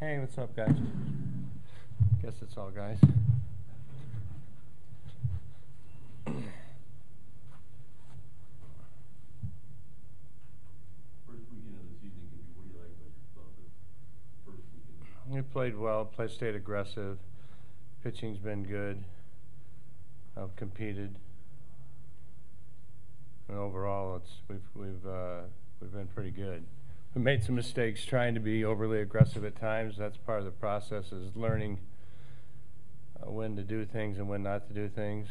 Hey, what's up, guys? Guess it's all guys. First weekend of the season can be, what do you like about the first weekend? We played well, stayed aggressive. Pitching's been good. I've competed. And overall, we've been pretty good. We made some mistakes trying to be overly aggressive at times. That's part of the process, is learning when to do things and when not to do things.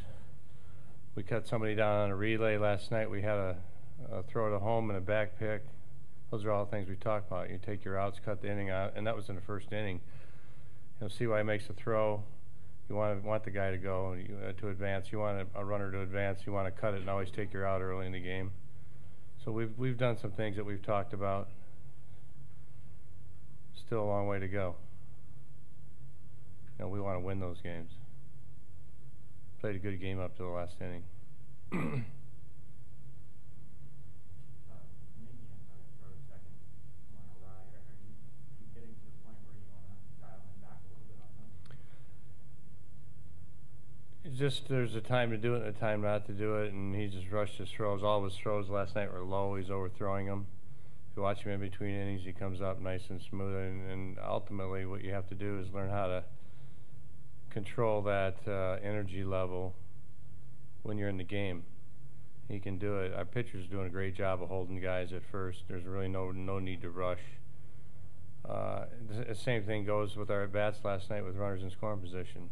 We cut somebody down on a relay last night. We had a throw to home and a back pick. Those are all the things we talk about. You take your outs, cut the inning out, and that was in the first inning. You'll see why he makes a throw. You want the guy to go to advance. You want a runner to advance. You want to cut it and always take your out early in the game. So we've done some things that we've talked about. Still a long way to go. We want to win those games. Played a good game up to the last inning. It's just there's a time to do it and a time not to do it, and he just rushed his throws. All of his throws last night were low. He's overthrowing them. If you watch him in between innings, he comes up nice and smooth, and ultimately what you have to do is learn how to control that energy level when you're in the game. He can do it. Our pitcher's doing a great job of holding guys at first. There's really no need to rush. The same thing goes with our at-bats last night with runners in scoring position.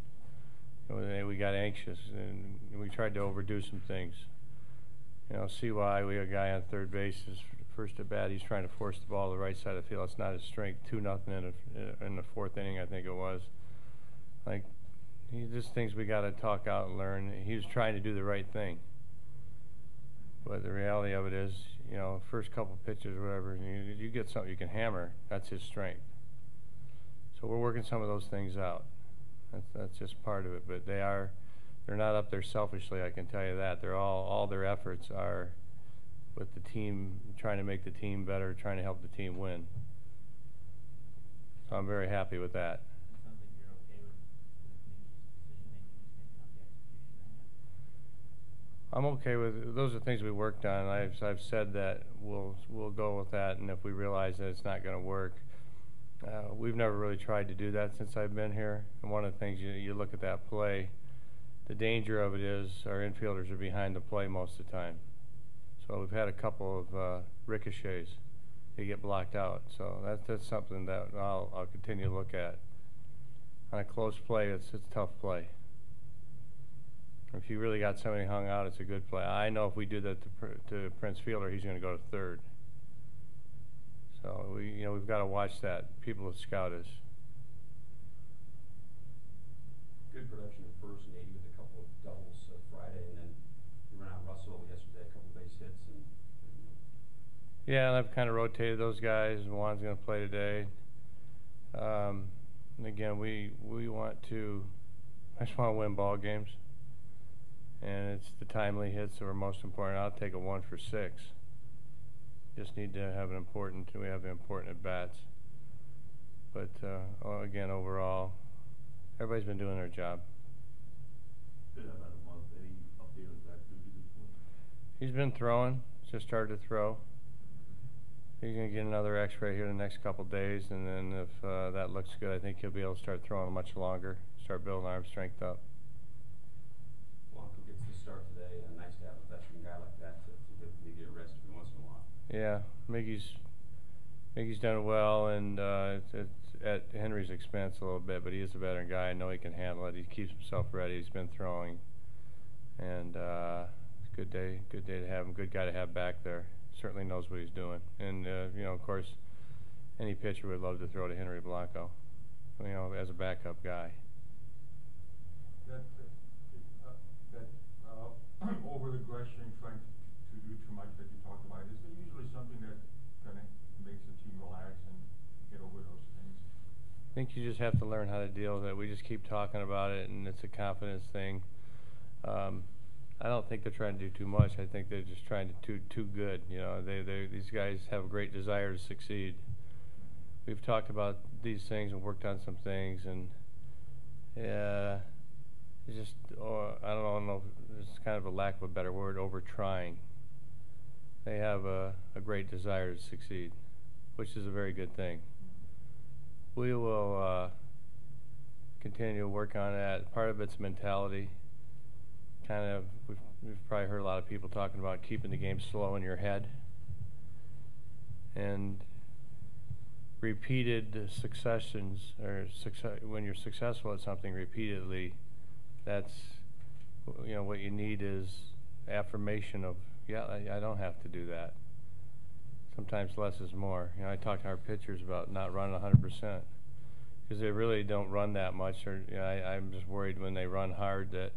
We got anxious, and we tried to overdo some things. See why we have a guy on third base. His first at bat, he's trying to force the ball to the right side of the field. It's not his strength. 2-0 in the fourth inning, I think it was. Just things we got to talk out and learn. He was trying to do the right thing, but the reality of it is, first couple pitches, whatever, you get something you can hammer. That's his strength. So we're working some of those things out. That's just part of it. But they're not up there selfishly. I can tell you that. They're all their efforts are with the team, trying to make the team better, trying to help the team win. So I'm very happy with that. It sounds like you're okay with decision-making, just maybe not the execution. I'm okay with those are things we worked on. I've said that we'll go with that, and if we realize that it's not going to work, we've never really tried to do that since I've been here. And one of the things you look at that play, the danger of it is our infielders are behind the play most of the time. So we've had a couple of ricochets. They get blocked out. So that's something that I'll continue to look at. On a close play, it's a tough play. If you really got somebody hung out, it's a good play. I know if we do that to Prince Fielder, he's going to go to third. So we've got to watch that. People who scout us. Good production at first, Nate, with a couple of doubles Friday, and then you ran out Russell yesterday, a couple of base hits. Yeah, and I've kind of rotated those guys. Juan's going to play today. And again, we want to. I just want to win ball games, and it's the timely hits that are most important. I'll take a 1 for 6. Just need to have we have important at bats. But again, overall, everybody's been doing their job. Been about a month. Any update on Zach Duty this point? He's been throwing. Just started to throw. He's going to get another X-ray here in the next couple days, and then if that looks good, I think he'll be able to start throwing much longer, start building arm strength up. Blanco gets the start today. Nice to have a veteran guy like that to maybe get a rest every once in a while. Yeah, Miggy's done well, and it's at Henry's expense a little bit, but he is a veteran guy. I know he can handle it. He keeps himself ready. He's been throwing, and it's a good day to have him. Good guy to have back there. Certainly knows what he's doing, and of course, any pitcher would love to throw to Henry Blanco, as a backup guy. That over-aggression, trying to do too much that you talked about, is there usually something that kind of makes the team relax and get over those things? I think you just have to learn how to deal with it. We just keep talking about it, and it's a confidence thing. I don't think they're trying to do too much. I think they're just trying to do too good. These guys have a great desire to succeed. we've talked about these things and worked on some things, and it's just, I don't know if it's kind of a lack of a better word, over trying. They have a great desire to succeed, which is a very good thing. We will continue to work on that. Part of it's mentality. Kind of, we've probably heard a lot of people talking about keeping the game slow in your head. And repeated successions, or when you're successful at something repeatedly, that's, what you need is affirmation of, yeah, I don't have to do that. Sometimes less is more. I talk to our pitchers about not running 100%, because they really don't run that much. Or I'm just worried when they run hard that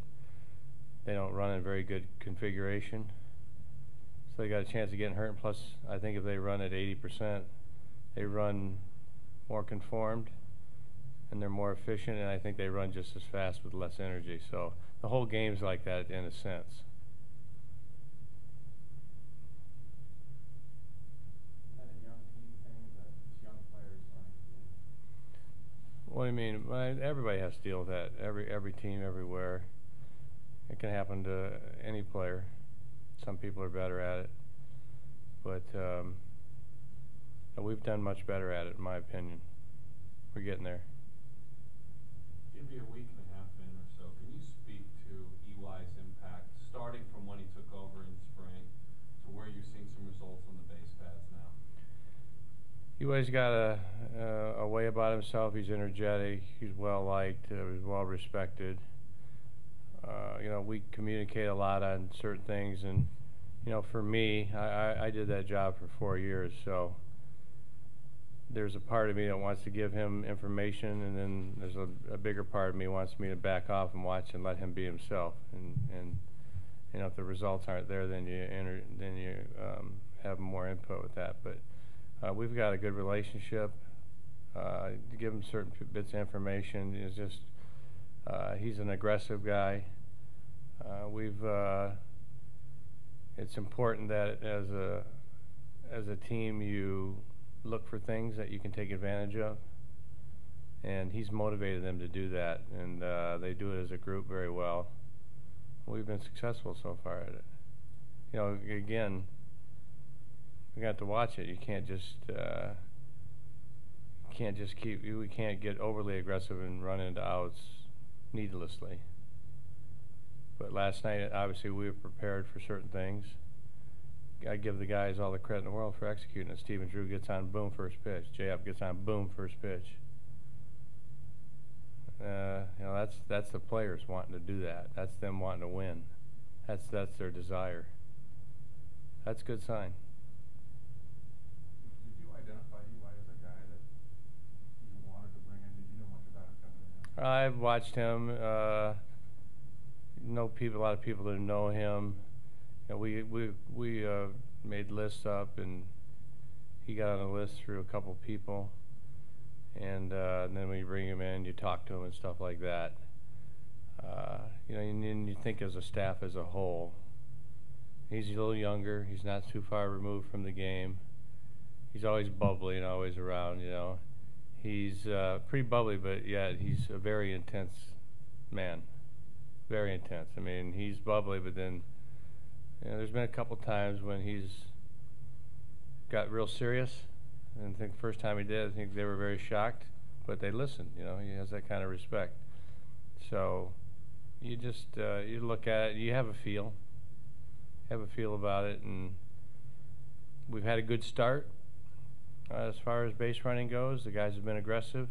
they don't run in very good configuration. So they got a chance of getting hurt. And plus, I think if they run at 80%, they run more conformed, and they're more efficient, and I think they run just as fast with less energy. So the whole game's like that in a sense. Is that a young team thing, that it's young players trying to? What do you mean? Well, everybody has to deal with that. Every team, everywhere. It can happen to any player. Some people are better at it, but we've done much better at it, in my opinion. We're getting there. Give you a week and a half in or so. Can you speak to EY's impact, starting from when he took over in spring to where you're seeing some results on the base paths now? EY's got a way about himself. He's energetic. He's well liked. He's well respected. We communicate a lot on certain things, and for me, I did that job for 4 years, so there's a part of me that wants to give him information, and then there's a bigger part of me wants me to back off and watch and let him be himself. And if the results aren't there, then you have more input with that. But we've got a good relationship. To give him certain bits of information is just he's an aggressive guy. It's important that as a team you look for things that you can take advantage of, and he's motivated them to do that, and they do it as a group very well. We've been successful so far at it. Again, we got to watch it. You can't just we can't get overly aggressive and run into outs needlessly. But last night, obviously, we were prepared for certain things. I give the guys all the credit in the world for executing it. Stephen Drew gets on, boom, first pitch. J.Up gets on, boom, first pitch. That's the players wanting to do that. That's them wanting to win. That's their desire. That's a good sign. Did you identify EY as a guy that you wanted to bring in? Did you know much about him coming in? I've watched him. Know people, a lot of people that know him. We made lists up, and he got on a list through a couple people, and then when you bring him in, you talk to him and stuff like that. And you think as a staff as a whole. He's a little younger. He's not too far removed from the game. He's always bubbly and always around. He's pretty bubbly, but yet he's a very intense man. Very intense. I mean, he's bubbly, but then there's been a couple times when he's got real serious, and I think the first time he did, I think they were very shocked, but they listened. He has that kind of respect. So you just you look at it, you have a feel about it, and we've had a good start as far as base running goes. The guys have been aggressive.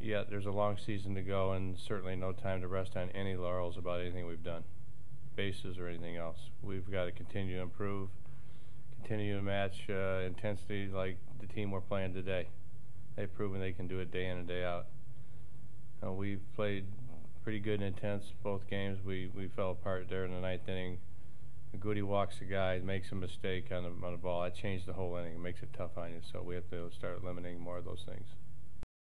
Yet there's a long season to go, and certainly no time to rest on any laurels about anything we've done, bases or anything else. We've got to continue to improve, continue to match intensity like the team we're playing today. They've proven they can do it day in and day out. We've played pretty good and intense both games. We fell apart there in the ninth inning. Goody walks the guy, makes a mistake on the ball. That changed the whole inning. It makes it tough on you, so we have to start eliminating more of those things.